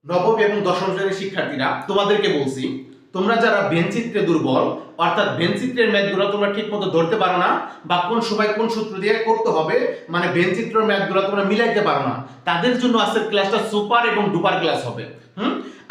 নবম এবং দশম শ্রেণীর শিক্ষার্থীরা তোমাদেরকে বলছি, তোমরা যারা ভেনচিত্রে দুর্বল, অর্থাৎ ভেনচিত্রের ম্যাথগুলো তোমরা ঠিক মতো ধরতে পারো না বা কোন সময় কোন সূত্র দিয়ে করতে হবে, মানে ভেনচিত্রের ম্যাথগুলো তোমরা মিলাইতে পারো না, তাদের জন্য আজকের ক্লাসটা সুপার এবং ডুপার ক্লাস হবে।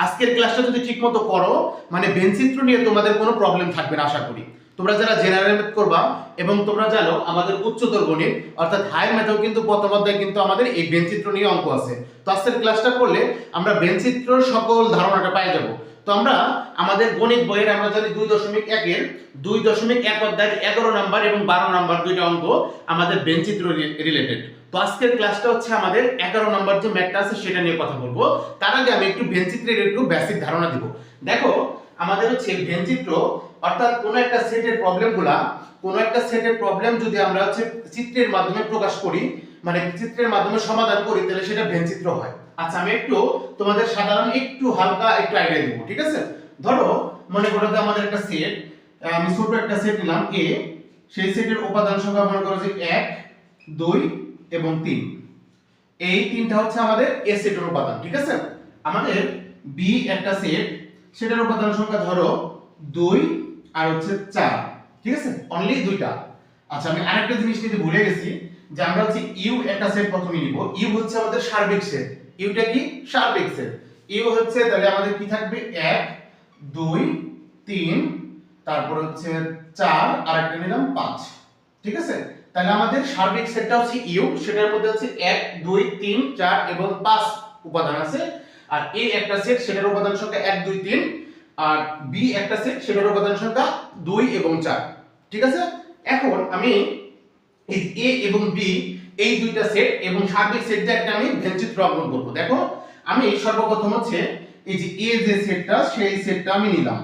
আজকের ক্লাসটা যদি ঠিক মতো করো, মানে ভেনচিত্র নিয়ে তোমাদের কোনো প্রবলেম থাকবে না আশা করি। তোমরা যারা জেনারেল ম্যাথ করবা এবং তোমরা জানো আমাদের উচ্চতর গণিত অর্থাৎ হায়ার ম্যাথেও কিন্তু প্রথম অধ্যায়ে কিন্তু আমাদের এই ভেনচিত্র নিয়ে অঙ্ক আছে। তো আজকের ক্লাসটা করলে আমরা ভেনচিত্রর সকল ধারণাটা পেয়ে যাব। তো আমরা আমাদের গণিত বইয়ের আমরা জানি 2.1 এর 2.1 অধ্যায়ের 11 নাম্বার এবং 12 নাম্বার দুইটা অঙ্ক আমাদের ভেনচিত্র রিলেটেড। তো আজকের ক্লাসটা হচ্ছে আমাদের 11 নাম্বার যে ম্যাথটা আছে সেটা নিয়ে কথা বলবো। তার আগে আমি একটু ভেনচিত্রের একটু বেসিক ধারণা দিব। দেখো আমাদের হচ্ছে ভেনচিত্র অর্থাৎ কোন একটা সেটের প্রবলেমগুলা, কোন একটা সেটের প্রবলেম যদি আমরা হচ্ছে চিত্রের মাধ্যমে প্রকাশ করি, মানে চিত্রের মাধ্যমে সমাধান করি, তাহলে সেটা ভেনচিত্র হয়। আচ্ছা আমি একটু তোমাদের সাধারণ একটু হালকা একটু আইডিয়া দেব, ঠিক আছে? ধরো মনে করো যে আমাদের একটা সেট, আমি ছোট একটা সেট নিলাম এ, সেই সেটের উপাদান সংখ্যা মনে করো যে 1 2 এবং 3। এই তিনটা হচ্ছে আমাদের এ সেটের উপাদান, ঠিক আছে? আমাদের বি একটা সেট, সেটার উপাদান সংখ্যা ধরো 2 আর হচ্ছে 4, ঠিক আছে? অনলি দুইটা। আচ্ছা আমি আরেকটা জিনিস নিতে ভুলে গেছি, যে আমরা হচ্ছে ইউ একটা সেট প্রথমে নিব। ইউ হচ্ছে আমাদের সার্বিক সেট। ইউটা কি? সার্বিক সেট। ইউ হচ্ছে তাহলে আমাদের কি থাকবে 1 2 3, তারপর হচ্ছে 4 আর একটা নিলাম 5, ঠিক আছে? তাহলে আমাদের সার্বিক সেটটা হচ্ছে ইউ, সেটার মধ্যে হচ্ছে 1 2 3 4 এবং 5 উপাদান আছে। আর এ একটা সেট, সেটার উপাদান সংখ্যা 1 2 3, আর বি একটা সেট, সেটার উপাদান সংখ্যা 2 এবং 4, ঠিক আছে? এখন আমি এই এ এবং বি এই দুইটা সেট এবং সার্বিক সেট দিয়ে একটা আমি ভেনচিত্র অঙ্কন করব। দেখো আমি সর্বপ্রথম হচ্ছে এই যে এ যে সেটটা, সেই সেটটা আমি নিলাম,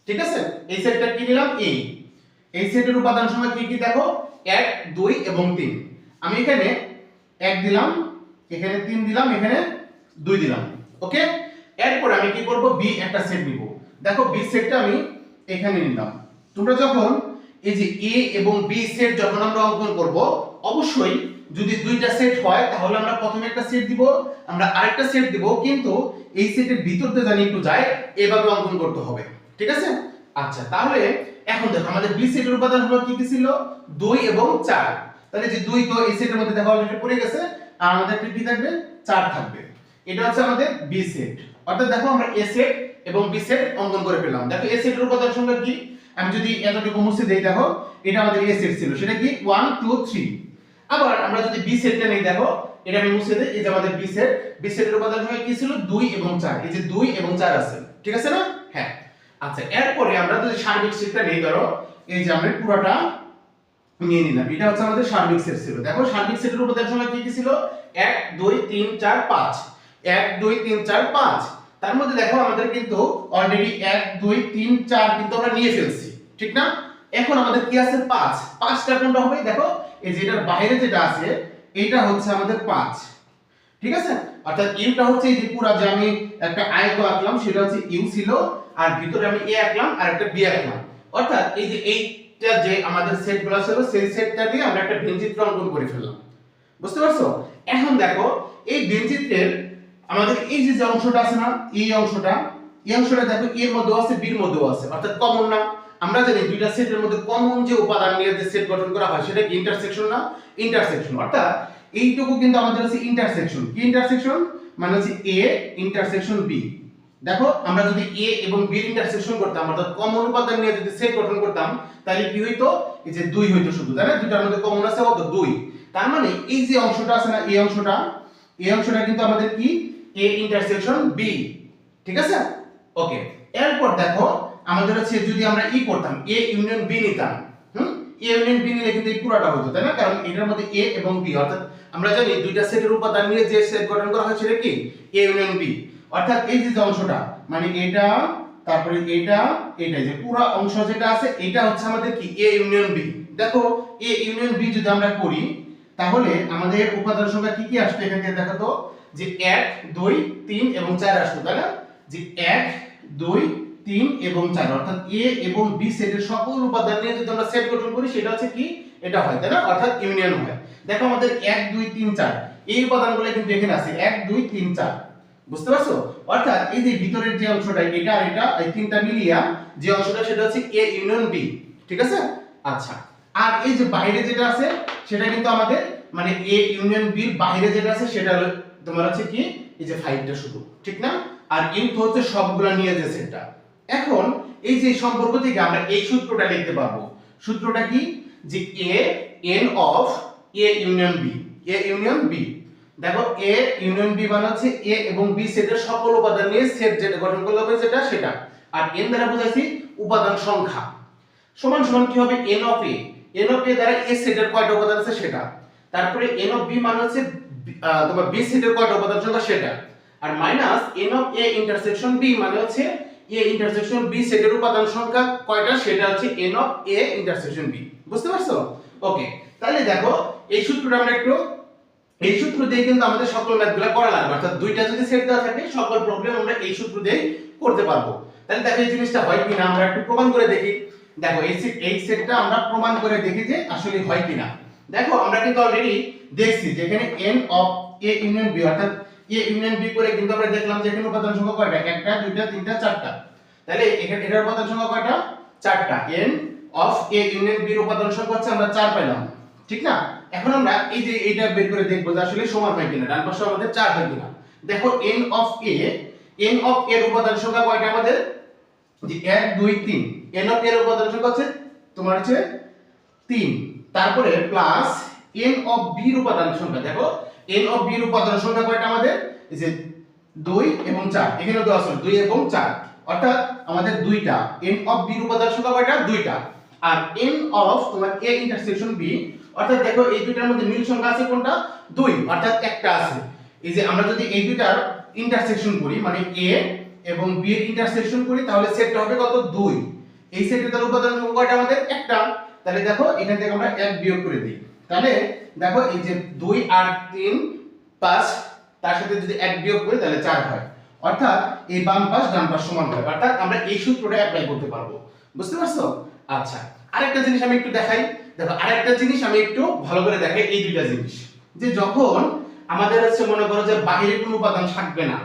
ঠিক আছে? এই সেটটা কি নিলাম? এ। এই সেটের উপাদান সংখ্যা কি কি দেখো? 1 2 এবং 3। আমি এখানে 1 দিলাম, এখানে 3 দিলাম, এখানে 2 দিলাম, ওকে? এরপর আমি কি করব? বি একটা সেট নিব। দেখো বি সেটটা আমি এখানে নিলাম। তোমরা যখন এই যে এ এবং বি সেট যখন আমরা অঙ্কন করব, অবশ্যই যদি দুইটা সেট হয় তাহলে আমরা প্রথমে একটা সেট দিব, আমরা আরেকটা সেট দিব, কিন্তু এই সেটের ভিতর দিয়ে জানি একটু যায়, এভাবে অঙ্কন করতে হবে, ঠিক আছে? আচ্ছা তাহলে এখন দেখো আমাদের বি সেটের উপাদান হলো কি কি ছিল? 2 এবং 4। তাহলে যে 2 তো এই সেটের মধ্যে দেখো অলরেডি পড়ে গেছে, আর আমাদের কি থাকবে? 4 থাকবে। এটা হচ্ছে আমাদের বি সেট। অর্থাৎ দেখো আমরা এ সেট এবং বি সেট অঙ্কন করে পেলাম। দেখো এ সেটের উপাদান সংখ্যা কি? আমি যদি এতটুকু মুছে দেই, দেখো এটা আমাদের এ সেট ছিল, সেটা কি 1 2 3। আবার আমরা যদি বি সেটটা নেই, দেখো এটা আমি মুছে দেই, এই যে আমাদের বি সেট, বি সেটের উপাদান সংখ্যা কি ছিল? 2 এবং 4। এই যে 2 এবং 4 আছে, ঠিক আছে না? হ্যাঁ। আচ্ছা এরপরে আমরা যদি সার্বিক সেটটা নেই, ধরো এই যে আমরা পুরোটা নিয়ে নিলাম, এটা হচ্ছে আমাদের সার্বিক সেট ছিল। দেখো সার্বিক সেটের উপাদান সংখ্যা কি কি ছিল? 1 2 3 4 5, 1 2 3 4 5। তার মধ্যে দেখো আমাদের কিন্তু অলরেডি 1 2 3 4 কিন্তু আমরা নিয়ে ফেলছি, ঠিক না? এখন আমাদের কি আছে? 5। 5টা কোনটা হবে? দেখো এই যে এটার বাইরে যেটা আছে এটা হচ্ছে আমাদের 5, ঠিক আছে? অর্থাৎ ইউটা হচ্ছে এই যে পুরো যে আমি একটা আয়ত আঁকলাম সেটা হচ্ছে ইউ ছিল, আর ভিতরে আমি এ আঁকলাম আর একটা বি আঁকলাম। অর্থাৎ এই যে এইটা যে আমাদের সেটগুলো ছিল, সেই সেটটা দিয়ে আমরা একটা ভেনচিত্র অঙ্কন করে ফেললাম। বুঝতে পারছো? এখন দেখো এই ভেনচিত্রের আমাদের এই যে অংশটা আছে না, এই অংশটা দেখো এর মধ্যেও আছে, বির মধ্যেও আছে, অর্থাৎ কমন না? আমরা জানি দুইটা সেটের মধ্যে কমন যে উপাদান নিয়ে যে সেট গঠন করা হয় সেটা কি ইন্টারসেকশন না? ইন্টারসেকশন। অর্থাৎ এইটুকু কিন্তু আমাদের হচ্ছে ইন্টারসেকশন। কি ইন্টারসেকশন? মানে হচ্ছে এ ইন্টারসেকশন বি। দেখো আমরা যদি এ এবং বি ইন্টারসেকশন করতাম, অর্থাৎ কমন উপাদান নিয়ে যদি সেট গঠন করতাম, তাহলে কি হইতো? এই যে 2 হইতো শুধু, তাই না? দুটার মধ্যে কমন আছে কত? 2। তার মানে এই যে অংশটা আছে না, এই অংশটা কিন্তু আমাদের কি? এ ইন্টারসেকশন বি, ঠিক আছে? ওকে। এরপর দেখো আমাদের হচ্ছে যদি আমরা ই করতাম, এ ইউনিয়ন বি নিতাম, এ ইউনিয়ন বি নিলে কিন্তু এই পুরোটা হতো, তাই না? কারণ এটার মধ্যে এ এবং বি, অর্থাৎ আমরা জানি দুইটা সেটের উপাদান নিয়ে যে সেট গঠন করা হয় সেটা কি? A union B. অর্থাৎ এই যে অংশটা, মানে এটা, তারপরে এটা, এটা যে পুরো অংশ যেটা আছে এটা হচ্ছে আমাদের কি? A union B. দেখো এ ইউনিয়ন বি যদি আমরা করি, তাহলে আমাদের উপাদান সংখ্যা কি কি আসবে এখান থেকে? দেখো তো যে 1 2 3 এবং 4 আসবে, তাই না? যে 1 2 3 এবং 4, অর্থাৎ এ এবং বি সেটের সকল উপাদান নিয়ে যদি আমরা সেট গঠন করি সেটা হচ্ছে কি? এটা হয়, তাই না? অর্থাৎ ইউনিয়ন হয়। দেখো আমাদের 1 2 3 4 এই উপাদানগুলো কিন্তু এখানে আছে, 1 2 3 4। বুঝতে পারছো? অর্থাৎ এই যে ভিতরের যে অংশটা এটা আর এটা এই তিনটা মিলিয়া যে অংশটা সেটা হচ্ছে এ ইউনিয়ন বি, ঠিক আছে? আচ্ছা, আর এই যে বাইরে যেটা আছে সেটা কিন্তু আমাদের মানে এ ইউনিয়ন বি এর বাইরে যেটা আছে সেটা হলো তোমার হচ্ছে কি এই যে 5টা শুধু, ঠিক না? আর ইনটু হচ্ছে সবগুলা নিয়ে যে সেটটা। এখন এই যে সম্পর্ক থেকে আমরা এই সূত্রটা লিখতে পারবো। সূত্রটা কি? যে A n of A union B, A union B. দেখো এ ইউনিয়ন বি মানে হচ্ছে এ এবং বি সেটের সকল উপাদান নিয়ে সেট যেটা গঠন করলে হবে যেটা সেটা। আর এন দ্বারা বোঝাইছি উপাদান সংখ্যা, সমান সমান কি হবে n of A, n of A দ্বারা এ সেটের কয়টা উপাদান আছে সেটা। তারপরে এন অফ বি মানে হচ্ছে তোমার বি সেটের কয়টা উপাদান সংখ্যা সেটা। আর minus n of A intersection B মানে হচ্ছে এ ইন্টারসেকশন বি সেটের উপাদান সংখ্যা কয়টা সেটা হচ্ছে n of A intersection B. বুঝতে পারছো? ওকে, তাহলে দেখো এই সূত্রটা আমরা একটু এই সূত্র দিয়ে কিন্তু আমাদের সকল ম্যাথগুলো করা লাগবে, অর্থাৎ দুইটা যদি সেট দেওয়া থাকে সকল প্রবলেম আমরা এই সূত্র দিয়ে করতে পারবো। তাহলে দেখো এই জিনিসটা হয় কিনা আমরা একটু প্রমাণ করে দেখি। দেখো এই সেটটা আমরা প্রমাণ করে দেখি যে আসলে হয় কিনা। দেখো আমরা কিন্তু অলরেডি দেখছি যে এখানে n of a union b অর্থাৎ a ইউনিয়ন b করে কিন্তু আমরা দেখলাম যে এখানে উপাদান সংখ্যা কয়টা, একটা দুইটা তিনটা চারটা। তাহলে এখানে এটার উপাদান সংখ্যা কয়টা, চারটা। n of a union b এর উপাদান সংখ্যা হচ্ছে আমরা 4 পেলাম, ঠিক না? এখন আমরা এই যে এটা বের করে দেখব যে আসলে সমান হয় কিনা, ডান পাশে আমাদের 4 হয় কিনা। দেখো n অফ a এর উপাদান সংখ্যা কয়টা আমাদের, যে 1 2 3, n অফ এর উপাদান সংখ্যা হচ্ছে তোমার হচ্ছে 3। তারপরে প্লাস n অফ b এর উপাদান সংখ্যা, দেখো n অফ b এর উপাদান সংখ্যা কয়টা আমাদের, এই যে 2 এবং 4, এখানেও দেওয়া আছে 2 এবং 4, অর্থাৎ আমাদের দুইটা n অফ b এর উপাদান সংখ্যা কয়টা, দুইটা। আর n অফ তোমার a ইন্টারসেকশন b, অর্থাৎ দেখো এই দুইটার মধ্যে মিল সংখ্যা আছে কোনটা, 2, অর্থাৎ একটা আছে। এই যে আমরা যদি এই দুইটার ইন্টারসেকশন করি মানে a এবং b এর ইন্টারসেকশন করি তাহলে সেটটা হবে কত, 2। এই সেটের তার উপাদান সংখ্যা কয়টা আমাদের, একটা। তাহলে দেখো এখান থেকে আমরা 1 বিয়োগ করে দিই, তাহলে দেখো এই যে 2 আর 3 5, তার সাথে যদি 1 বিয়োগ করি তাহলে 4 হয়। অর্থাৎ এই বাম পাশ ডান পাশ সমান হয়, অর্থাৎ আমরা এই সূত্রটা অ্যাপ্লাই করতে পারবো। বুঝতে পারছো? আচ্ছা, আরেকটা জিনিস আমি একটু দেখাই। দেখো আরেকটা জিনিস আমি একটু ভালো করে দেখাই, এই দুইটা জিনিস যে যখন আমাদের হচ্ছে মনে করো যে বাইরে কোনো উপাদান থাকবে না,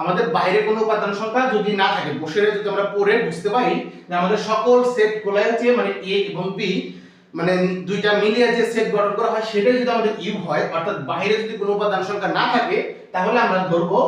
আমাদের বাইরে কোনো উপাদান সংখ্যা যদি না থাকে, বসে যদি আমরা পড়ে বুঝতে পারি যে আমাদের সকল সেট গুলো হচ্ছে মানে a এবং b মানে দুইটা মিলিয়ে যে সেট গঠন করা হয় সেটা যদি আমাদের ইউ হয়, অর্থাৎ বাইরে যদি কোনো উপাদান সংখ্যা না থাকে তাহলে আমরা ধরবো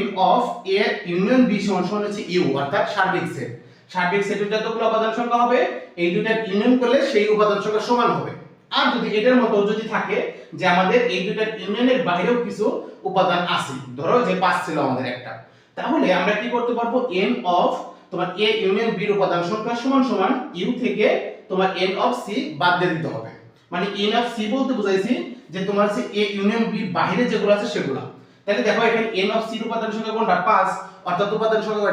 n of a union b সমান সমান হচ্ছে ইউ, অর্থাৎ সার্বিক সেট। সার্বিক সেটের যতগুলো উপাদান সংখ্যা হবে এই দুইটা ইউনিয়ন করলে সেই উপাদান সংখ্যা সমান হবে। আর যদি এটার মতো যদি থাকে যে আমাদের এই দুইটা ইউনিয়নের বাইরেও কিছু উপাদান আছে, ধরো যে 5 ছিল আমাদের একটা, তাহলে আমরা কি করতে পারবো, n অফ তোমার a ইউনিয়ন b এর উপাদান সংখ্যা সমান সমান u থেকে তোমার n অফ c বাদ দিয়ে দিতে হবে। মানে n অফ c বলতে বুঝাইছি যে তোমার হচ্ছে a ইউনিয়ন b বাইরে যেগুলো আছে সেগুলো। তাহলে দেখো এখানে n অফ c এর উপাদান সংখ্যা কোনটা, 5, অর্থাৎ উপাদান সংখ্যা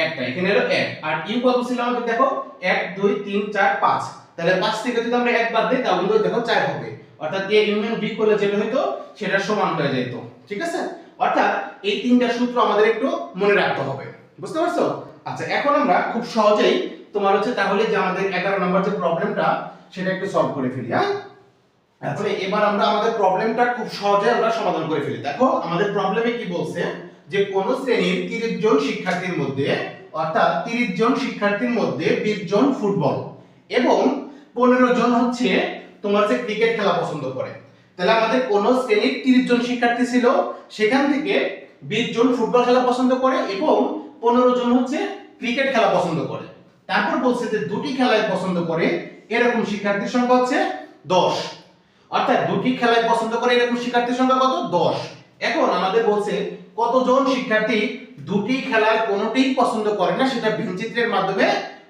একটা, এখানে হলো 1। আর u কত ছিল আমাদের, দেখো 1 2 3 4 5, তাহলে 5 থেকে যদি আমরা 1 বাদ দেই তাহলে দেখো 4 হবে, অর্থাৎ a ইউনিয়ন b করলে যেটা হইতো সেটা সমান হয়ে যেত। ঠিক আছে? অর্থাৎ এই তিনটা সূত্র আমাদের একটু মনে রাখতে হবে। বুঝতে পারছো? আচ্ছা, এখন আমরা খুব সহজেই তোমার হচ্ছে তাহলে যে আমাদের 11 নম্বর যে প্রবলেমটা সেটা একটু সলভ করে ফেলি। হ্যাঁ, তাহলে এবার আমরা আমাদের প্রবলেমটা খুব সহজে আমরা সমাধান করে ফেলি। দেখো আমাদের প্রবলেমে কি বলছে, যে কোন শ্রেণীর 30 জন শিক্ষার্থীর মধ্যে, অর্থাৎ 30 জন শিক্ষার্থীর মধ্যে 20 জন ফুটবল এবং 15 জন হচ্ছে তোমার যে ক্রিকেট খেলা পছন্দ করে। তাহলে আমাদের কোন শ্রেণীর 30 জন শিক্ষার্থী ছিল, সেখান থেকে 20 জন ফুটবল খেলা পছন্দ করে এবং 15 জন হচ্ছে ক্রিকেট খেলা পছন্দ করে। তারপর বলছে যে দুটি খেলায় পছন্দ করে এরকম শিক্ষার্থীর সংখ্যা হচ্ছে 10, অর্থাৎ দুটি খেলায় পছন্দ করে এরকম শিক্ষার্থীর সংখ্যা কত, 10। এখন আমাদের বলছে কতজন শিক্ষার্থী দুটি খেলার কোনোটিই পছন্দ করে না সেটা ভিন্নচিত্রের মাধ্যমে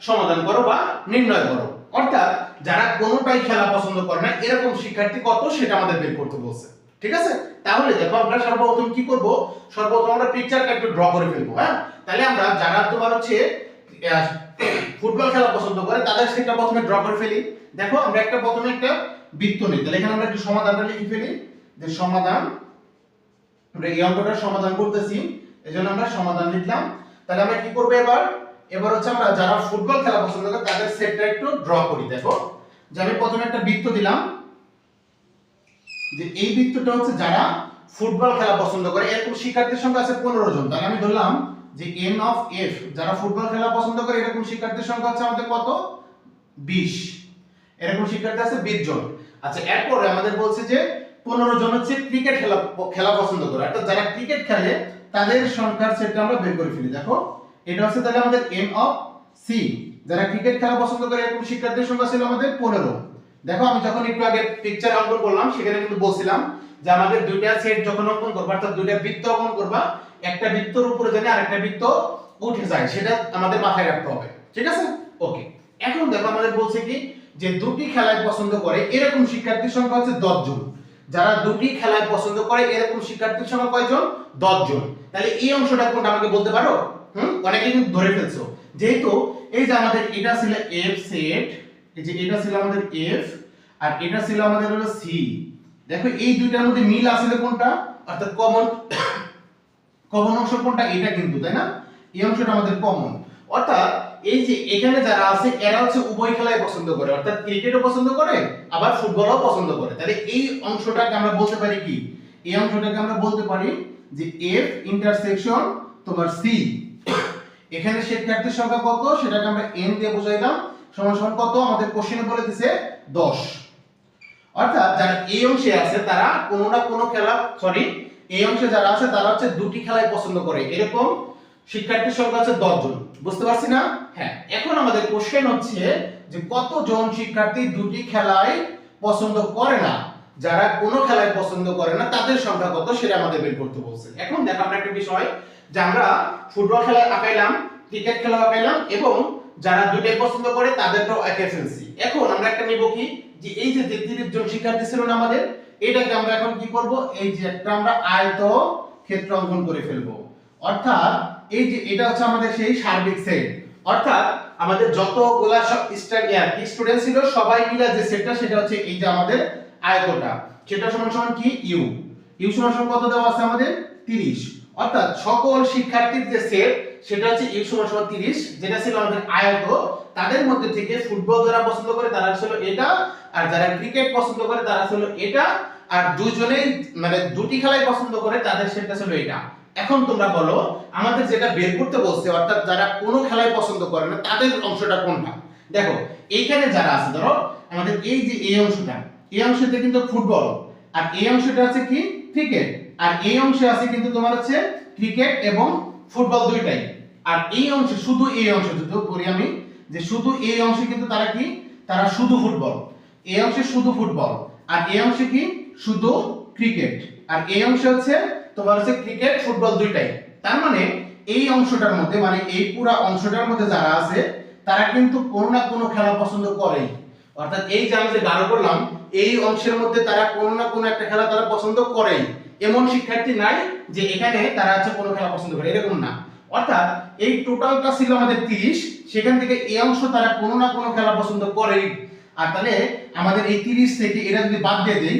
সমাধান করো বা নির্ণয় করো। অর্থাৎ যারা কোনোটাই খেলা পছন্দ করে না এরকম শিক্ষার্থী কত সেটা আমাদের বের করতে বলছে। ঠিক আছে? তাহলে দেখো আমরা সর্বপ্রথম কি করব, সর্বপ্রথম আমরা পিকচারটা একটু ড্র করে ফেলবো। হ্যাঁ, তাহলে আমরা যারা তোমার হচ্ছে ফুটবল খেলা পছন্দ করে তাদের সেটা প্রথমে ড্র করে ফেলি। দেখো আমরা প্রথমে একটা বৃত্ত নিই, তাহলে এখানে আমরা একটু সমাধানটা লিখে ফেলি, যে সমাধান, আমরা এই অঙ্কটার সমাধান করতেছি এজন্য আমরা সমাধান লিখলাম। তাহলে আমরা কি করব, এবার হচ্ছে আমরা যারা ফুটবল খেলা পছন্দ করে তাদের সেটটা একটু ড্র করি। দেখো যে আমি প্রথমে একটা বৃত্ত দিলাম, যে এই বৃত্তটা হচ্ছে যারা ফুটবল খেলা পছন্দ করে এরকম শিক্ষার্থীর সংখ্যা আছে 15 জন। তাহলে আমি ধরলাম যে n অফ f যারা ফুটবল খেলা পছন্দ করে এরকম শিক্ষার্থীর সংখ্যা হচ্ছে আমাদের কত 20। এরকম শিক্ষার্থী আছে 20 জন। আচ্ছা এরপরে আমাদের বলছে যে 15 জন হচ্ছে ক্রিকেট খেলা পছন্দ করে, অর্থাৎ যারা ক্রিকেট খেলে তাদের সংখ্যার সেটটা আমরা বের করে ফেলি। দেখো এটা হচ্ছে তাহলে আমাদের n অফ c, যারা ক্রিকেট খেলা পছন্দ করে এরকম শিক্ষার্থীর সংখ্যা ছিল আমাদের 15। দেখো আমি যখন একটু আগে পিকচার অঙ্কন করলাম সেখানে কিন্তু বলছিলাম যে আমাদের দুইটা সেট যখন অঙ্কন করবা, অর্থাৎ দুইটা বৃত্ত অঙ্কন করবা, একটা বৃত্তের উপরে যেন আরেকটা বৃত্ত উঠে যায় সেটা আমাদের মাথায় রাখতে হবে, ঠিক আছে? ওকে, এখন দেখো আমাদের বলছে কি যে দুটি খেলায় পছন্দ করে এরকম শিক্ষার্থীর সংখ্যা হচ্ছে 10 জন। যারা দুটি খেলায় পছন্দ করে এরকম শিক্ষার্থীর সংখ্যা কয়জন? 10 জন। তাহলে এই অংশটা কোনটা আমাকে বলতে পারো? অনেকে কিন্তু ধরে ফেলছো, যেহেতু এই যে আমাদের এটা ছিল f সেট, এই যে এটা ছিল আমাদের f আর এটা ছিল আমাদের হলো c। দেখো এই দুইটার মধ্যে মিল আছে কোনটা, অর্থাৎ কমন অংশ কোনটা? এটা কিন্তু, তাই না? এই অংশটা আমাদের কমন, অর্থাৎ এই যে এখানে যারা আছে এরা হচ্ছে উভয় খেলাই পছন্দ করে, অর্থাৎ ক্রিকেটও পছন্দ করে আবার ফুটবলও পছন্দ করে। তাহলে এই অংশটাকে আমরা বলতে পারি কি? এই অংশটাকে আমরা বলতে পারি যে f ইন্টারসেকশন তোমার c। এখানে শিক্ষার্থীর সংখ্যা কত সেটাকে আমরা n দিয়ে বোঝাইলাম, সমান সমান কত? আমাদের কোশ্চেনে বলে দিয়েছে 10। অর্থাৎ যারা এই অংশে আছে তারা কোনো না কোনো খেলা, এই অংশে যারা আছে তারা হচ্ছে দুটি খেলাই পছন্দ করে, এরকম শিক্ষার্থীর সংখ্যা আছে 10 জন। বুঝতে পারছি না? হ্যাঁ, এখন আমাদের কোশ্চেন হচ্ছে যে কতজন শিক্ষার্থী দুটি খেলায় পছন্দ করে না, যারা কোনো খেলায় পছন্দ করে না তাদের সংখ্যা কত সেটা আমাদের বের করতে বলছে। এখন দেখো আমরা একটা বিষয় যে আমরা ফুটবল খেলা আঁকাইলাম, ক্রিকেট খেলা আঁকাইলাম এবং যারা দুটাই পছন্দ করে তাদেরটাও এঁকে ফেলছি। এখন আমরা একটা নিব কি যে এই যে 33 জন শিক্ষার্থী ছিল না আমাদের, এটাকে আমরা এখন কি করব? এই যে একটা আমরা আয়ত ক্ষেত্র অঙ্কন করে ফেলবো। অর্থাৎ এই যে এটা হচ্ছে আমাদের সেই সার্বিক সেট, অর্থাৎ আমাদের যতগুলা স্টুডেন্ট ছিল সবাই মিলে যে সেটটা সেটা হচ্ছে এই যে আমাদের আয়তটা, সেটা সমান সমান কি ইউ সমান সমান কত দেওয়া আছে আমাদের 30। অর্থাৎ সকল শিক্ষার্থীর যে সেট সেটা হচ্ছে ইউ সমান সমান 30, যেটা ছিল আমাদের আয়ত। তাদের মধ্যে থেকে ফুটবল যারা পছন্দ করে তারা ছিল এটা, আর যারা ক্রিকেট পছন্দ করে তারা ছিল এটা, আর দুইজনেই মানে দুটি খেলাই পছন্দ করে তাদের সেটটা ছিল এটা। এখন তোমরা বলো আমাদের যেটা বের করতে বলছে, অর্থাৎ যারা কোনো খেলাই পছন্দ করে না তাদের অংশটা কোনটা? দেখো এইখানে যারা আছে, ধরো আমাদের এই যে এই অংশটা, এই অংশতে কিন্তু ফুটবল, আর এই অংশটা আছে কি ক্রিকেট, আর এই অংশে আছে কিন্তু তোমার হচ্ছে ক্রিকেট এবং ফুটবল দুইটাই। আর এই অংশে শুধু এই অংশে যদি করি আমি যে শুধু এই অংশে কিন্তু তারা কি, তারা শুধু ফুটবল, এই অংশে শুধু ফুটবল, আর এই অংশে কি শুধু ক্রিকেট, আর এই অংশে হচ্ছে তোমার হচ্ছে ক্রিকেট ফুটবল দুইটাই। তার মানে এই অংশটার মধ্যে, মানে এই পুরো অংশটার মধ্যে যারা আছে তারা কিন্তু কোনো না কোনো খেলা পছন্দ করেই। অর্থাৎ এই যে আমি যে গাঢ় করলাম এই অংশের মধ্যে তারা কোনো না কোনো একটা খেলা তারা পছন্দ করেই, এমন শিক্ষার্থী নাই যে এখানে তারা হচ্ছে কোনো খেলা পছন্দ করে, এরকম না। অর্থাৎ এই টোটালটা ছিল আমাদের 30, সেখান থেকে এই অংশ তারা কোনো না কোনো খেলা পছন্দ করেই। আর তাহলে আমাদের এই 30 থেকে এরা যদি বাদ দিয়ে দেই,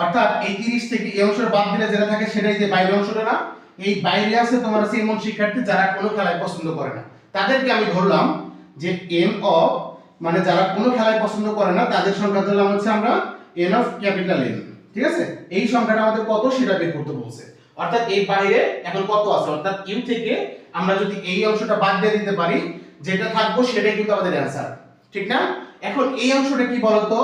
অর্থাৎ এই 30 থেকে এই অংশটা বাদ দিলে যেটা থাকে সেটাই যে বাইরের অংশটা না, এই বাইরে আছে তোমার আছে এমন শিক্ষার্থী যারা কোনো খেলায় পছন্দ করে না, তাদেরকে আমি ধরলাম যে n অফ, মানে যারা কোনো খেলায় পছন্দ করে না তাদের সংখ্যা ধরলাম হচ্ছে আমরা n অফ ক্যাপিটাল N। ঠিক আছে? এই সংখ্যাটা আমাদের কত সেটা বের করতে বলছে। অর্থাৎ এই বাইরে এখন কত আছে, অর্থাৎ ইউ থেকে আমরা যদি এই অংশটা বাদ দিয়ে দিতে পারি যেটা থাকবো সেটাই কিন্তু আমাদের অ্যানসার, ঠিক না? এখন এই অংশটা কি বলতো?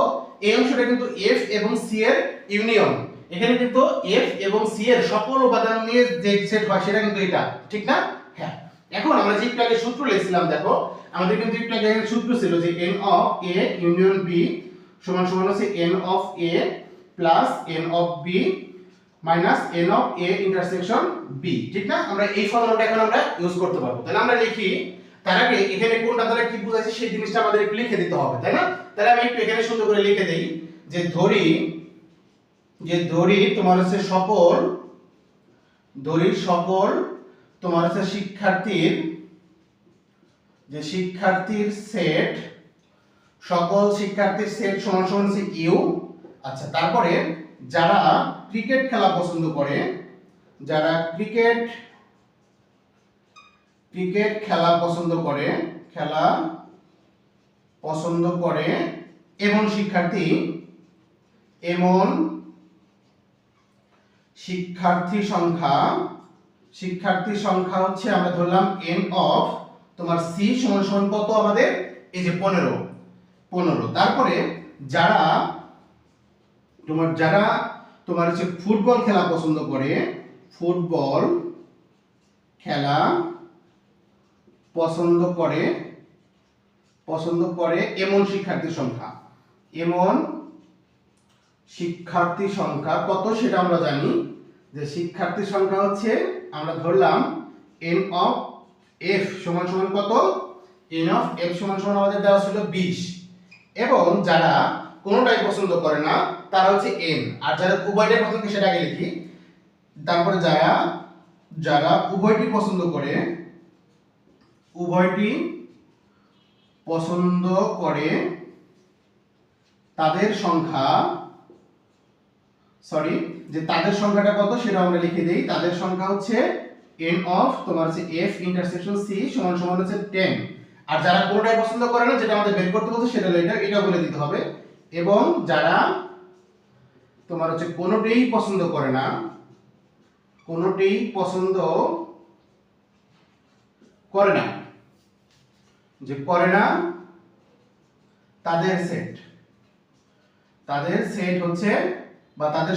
এই অংশটা কিন্তু f এবং c এর ইউনিয়ন। এখানে কিন্তু f এবং c এর সকল উপাদান নিয়ে যে সেট হয় সেটা কিন্তু এটা, ঠিক না? হ্যাঁ। এখন আমরা যে একটু আগে সূত্র লিখছিলাম, দেখো আমাদের কিন্তু একটু আগে সূত্র ছিল যে n of a union b সমান সমান হচ্ছে n of a plus n of b minus n of a intersection b, ঠিক না? আমরা এই ফর্মুলাটা এখন আমরা ইউজ করতে পারবো। তাহলে আমরা লিখি, তার আগে এখানে কোনটা দ্বারা কি বোঝাচ্ছি সেই জিনিসটা আমাদের একটু লিখে দিতে হবে, তাই না? তাহলে আমি একটু এখানে সুন্দর করে লিখে দেই যে ধরি তোমার হচ্ছে সকল তোমার হচ্ছে শিক্ষার্থীর সেট, সকল শিক্ষার্থীর সেট সমান সমান হচ্ছে ইউ। আচ্ছা, তারপরে যারা ক্রিকেট খেলা পছন্দ করে, যারা ক্রিকেট খেলা পছন্দ করে এমন শিক্ষার্থী সংখ্যা হচ্ছে আমরা ধরলাম n অফ তোমার c সমান সমান কত আমাদের এই যে 15 তারপরে যারা তোমার হচ্ছে ফুটবল খেলা পছন্দ করে এমন শিক্ষার্থী সংখ্যা কত সেটা আমরা জানি যে শিক্ষার্থী সংখ্যা হচ্ছে আমরা ধরলাম n অফ f সমান সমান কত n অফ f সমান সমান আমাদের দেওয়া ছিল 20 এবং যারা কোনোটাই পছন্দ করে না তারা হচ্ছে n আর যারা উভয়টাই পছন্দ করে সেটা আগে লিখি তারপরে যারা উভয়টি পছন্দ করে তাদের সংখ্যাটা কত সেটা আমরা লিখে দেই তাদের সংখ্যা হচ্ছে n অফ তোমার হচ্ছে f ইন্টারসেকশন c সমান সমান হচ্ছে 10 আর যারা কোনোটাই পছন্দ করে না যেটা আমাদের বের করতে বলছে সেটা হলো এটা বলে দিতে হবে এবং যারা তোমার হচ্ছে কোনোটাই পছন্দ করে না তাদের সেট হচ্ছে বা তাদের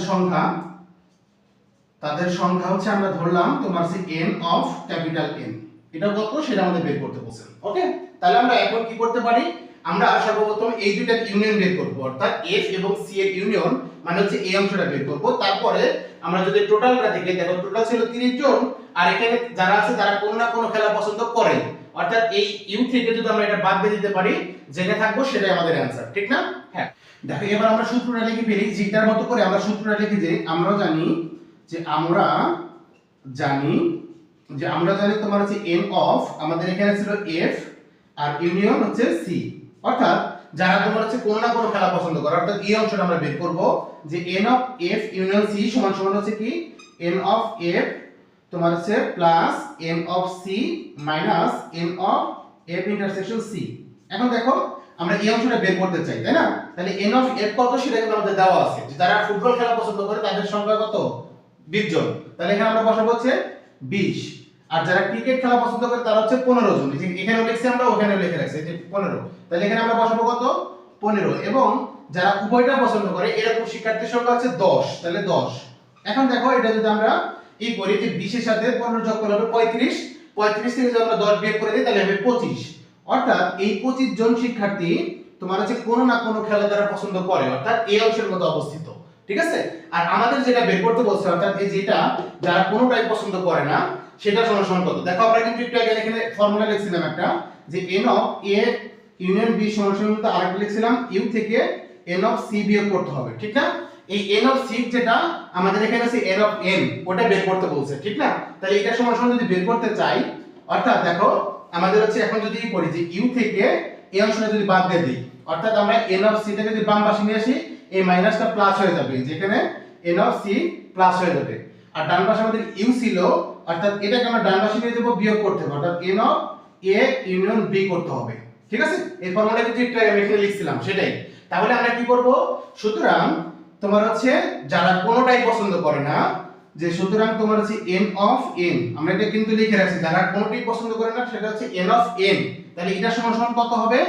সংখ্যা হচ্ছে আমরা ধরলাম তোমার হচ্ছে n অফ ক্যাপিটাল N এটা কত সেটা আমাদের বের করতে বলছেন ওকে তাহলে আমরা এখন কি করতে পারি আমরা সর্বপ্রথম এই দুইটার ইউনিয়ন বের করব অর্থাৎ f এবং c এর ইউনিয়ন মানে হচ্ছে এই অংশটা বের করব তারপরে আমরা যদি টোটালটা দেখি দেখো টোটাল ছিল 30 জন আর এখানে যারা আছে তারা কোনো না কোনো খেলা পছন্দ করে অর্থাৎ এই ইউ থেকে যদি আমরা এটা বাদ দিয়ে দিতে পারি জেনে থাকবো সেটাই আমাদের অ্যানসার ঠিক না হ্যাঁ দেখো এবার আমরা সূত্রটা লিখে ফেলি যেটার মতো করে আমরা সূত্রটা লিখি যে আমরা জানি তোমার হচ্ছে n অফ আমাদের এখানে ছিল f আর ইউনিয়ন হচ্ছে c অর্থাৎ যারা তোমার হচ্ছে কোনো না কোনো খেলা পছন্দ করে অর্থাৎ এই অংশটা আমরা বের করব যে n of f union c সমান সমান হচ্ছে কি n অফ f তোমার হচ্ছে plus n of c minus n of f intersection c এখন দেখো আমরা এই অংশটা বের করতে চাই তাই না তাহলে n অফ f কত সেটা কিন্তু আমাদের দেওয়া আছে যে যারা ফুটবল খেলা পছন্দ করে তাদের সংখ্যা কত 20 জন তাহলে এখানে আমরা বসাবো হচ্ছে 20 আর যারা ক্রিকেট খেলা পছন্দ করে তারা হচ্ছে 15 জন এখানেও লিখছি আমরা ওখানেও লিখে রাখছি যে 15 তাহলে এখানে আমরা বসাবো কত 15 এবং যারা উভয়টা পছন্দ করে এরকম শিক্ষার্থীর সংখ্যা হচ্ছে 10 তাহলে 10 এখন দেখো এটা যদি আমরা এই করি যে 20 এর সাথে 15 যোগ করলে হবে 35 থেকে যদি আমরা 10 বিয়োগ করে দিই তাহলে হবে 25 অর্থাৎ এই 25 জন শিক্ষার্থী তোমার হচ্ছে কোনো না কোনো খেলা তারা পছন্দ করে অর্থাৎ এই অংশের মতো অবস্থিত ঠিক আছে আর আমাদের যেটা বের করতে বলছে অর্থাৎ এই যেটা যারা কোনোটাই পছন্দ করে না সেটা সমান সমান কত দেখো আমরা কিন্তু একটু আগে এখানে ফর্মুলা লিখছিলাম একটা যে n of a union b সমান সমান তো আরেকটা লিখছিলাম u থেকে n অফ c বিয়োগ করতে হবে ঠিক না এই n অফ c যেটা আমাদের এখানে আছে n অফ n ওটা বের করতে বলছে ঠিক না তাহলে এটা সমান সমান যদি বের করতে চাই অর্থাৎ দেখো আমাদের হচ্ছে এখন যদি করি যে u থেকে এই অংশটা যদি বাদ দিয়ে দিই অর্থাৎ আমরা n অফ c টাকে যদি বাম পাশে নিয়ে আসি এই মাইনাসটা প্লাস হয়ে যাবে যেখানে n অফ c প্লাস হয়ে যাবে আর ডান পাশে আমাদের u ছিল অর্থাৎ এটাকে আমরা ডান পাশে নিয়ে যাব বিয়োগ করতে হবে অর্থাৎ n of a union b করতে হবে ঠিক আছে এই ফর্মুলা কিন্তু একটু আমি এখানে লিখছিলাম সেটাই তাহলে আমরা কি করব সুতরাং তোমার হচ্ছে যারা কোনোটাই পছন্দ করে না যে সুতরাং তোমার হচ্ছে n অফ n আমরা এটা কিন্তু লিখে রাখছি যারা কোনোটাই পছন্দ করে না সেটা হচ্ছে n অফ n তাহলে এটা সমান সমান কত হবে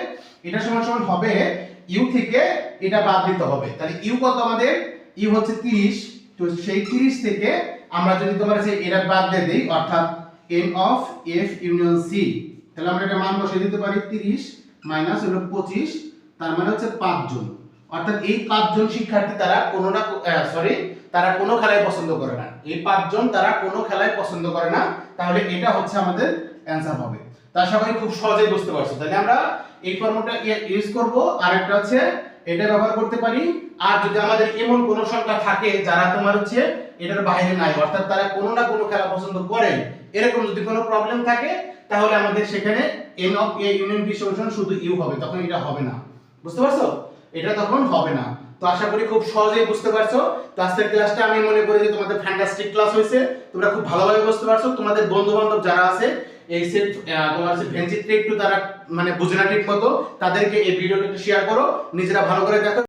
এটা সমান সমান হবে u থেকে এটা বাদ দিতে হবে তাহলে u কত আমাদের u হচ্ছে 30 তো সেই 30 থেকে আমরা যদি তোমার হচ্ছে এটা বাদ দিয়ে দেই অর্থাৎ n of f union c তাহলে আমরা এটা মান বসিয়ে দিতে পারি 30 মাইনাস হলো 25 তার মানে হচ্ছে 5 জন অর্থাৎ এই 5 জন শিক্ষার্থী তারা তারা কোনো খেলায় পছন্দ করে না এই 5 জন তারা কোনো খেলায় পছন্দ করে না তাহলে এটা হচ্ছে আমাদের অ্যানসার হবে তা সবাই খুব সহজেই বুঝতে পারছো তাহলে আমরা এই ফর্মুলাটা ইউজ করব আর একটা হচ্ছে এটা ব্যবহার করতে পারি আর যদি আমাদের এমন কোন সংখ্যা থাকে যারা তোমার হচ্ছে এটার বাইরে নাই অর্থাৎ তারা কোনো না কোনো খেলা পছন্দ করে এরকম যদি কোনো প্রবলেম থাকে তাহলে আমাদের সেখানে n of a union b সমান শুধু u হবে তখন এটা হবে না বুঝতে পারছো এটা তখন হবে না তো আশা করি খুব সহজেই বুঝতে পারছো তো আজকের ক্লাসটা আমি মনে করি যে তোমাদের ফ্যান্টাস্টিক ক্লাস হয়েছে তোমরা খুব ভালোভাবে বুঝতে পারছো তোমাদের বন্ধু বান্ধব যারা আছে এই সেট তোমার হচ্ছে ভেনচিত্রে একটু তারা মানে বুঝে না ঠিক মতো তাদেরকে এই ভিডিওটা শেয়ার করো নিজেরা ভালো করে দেখো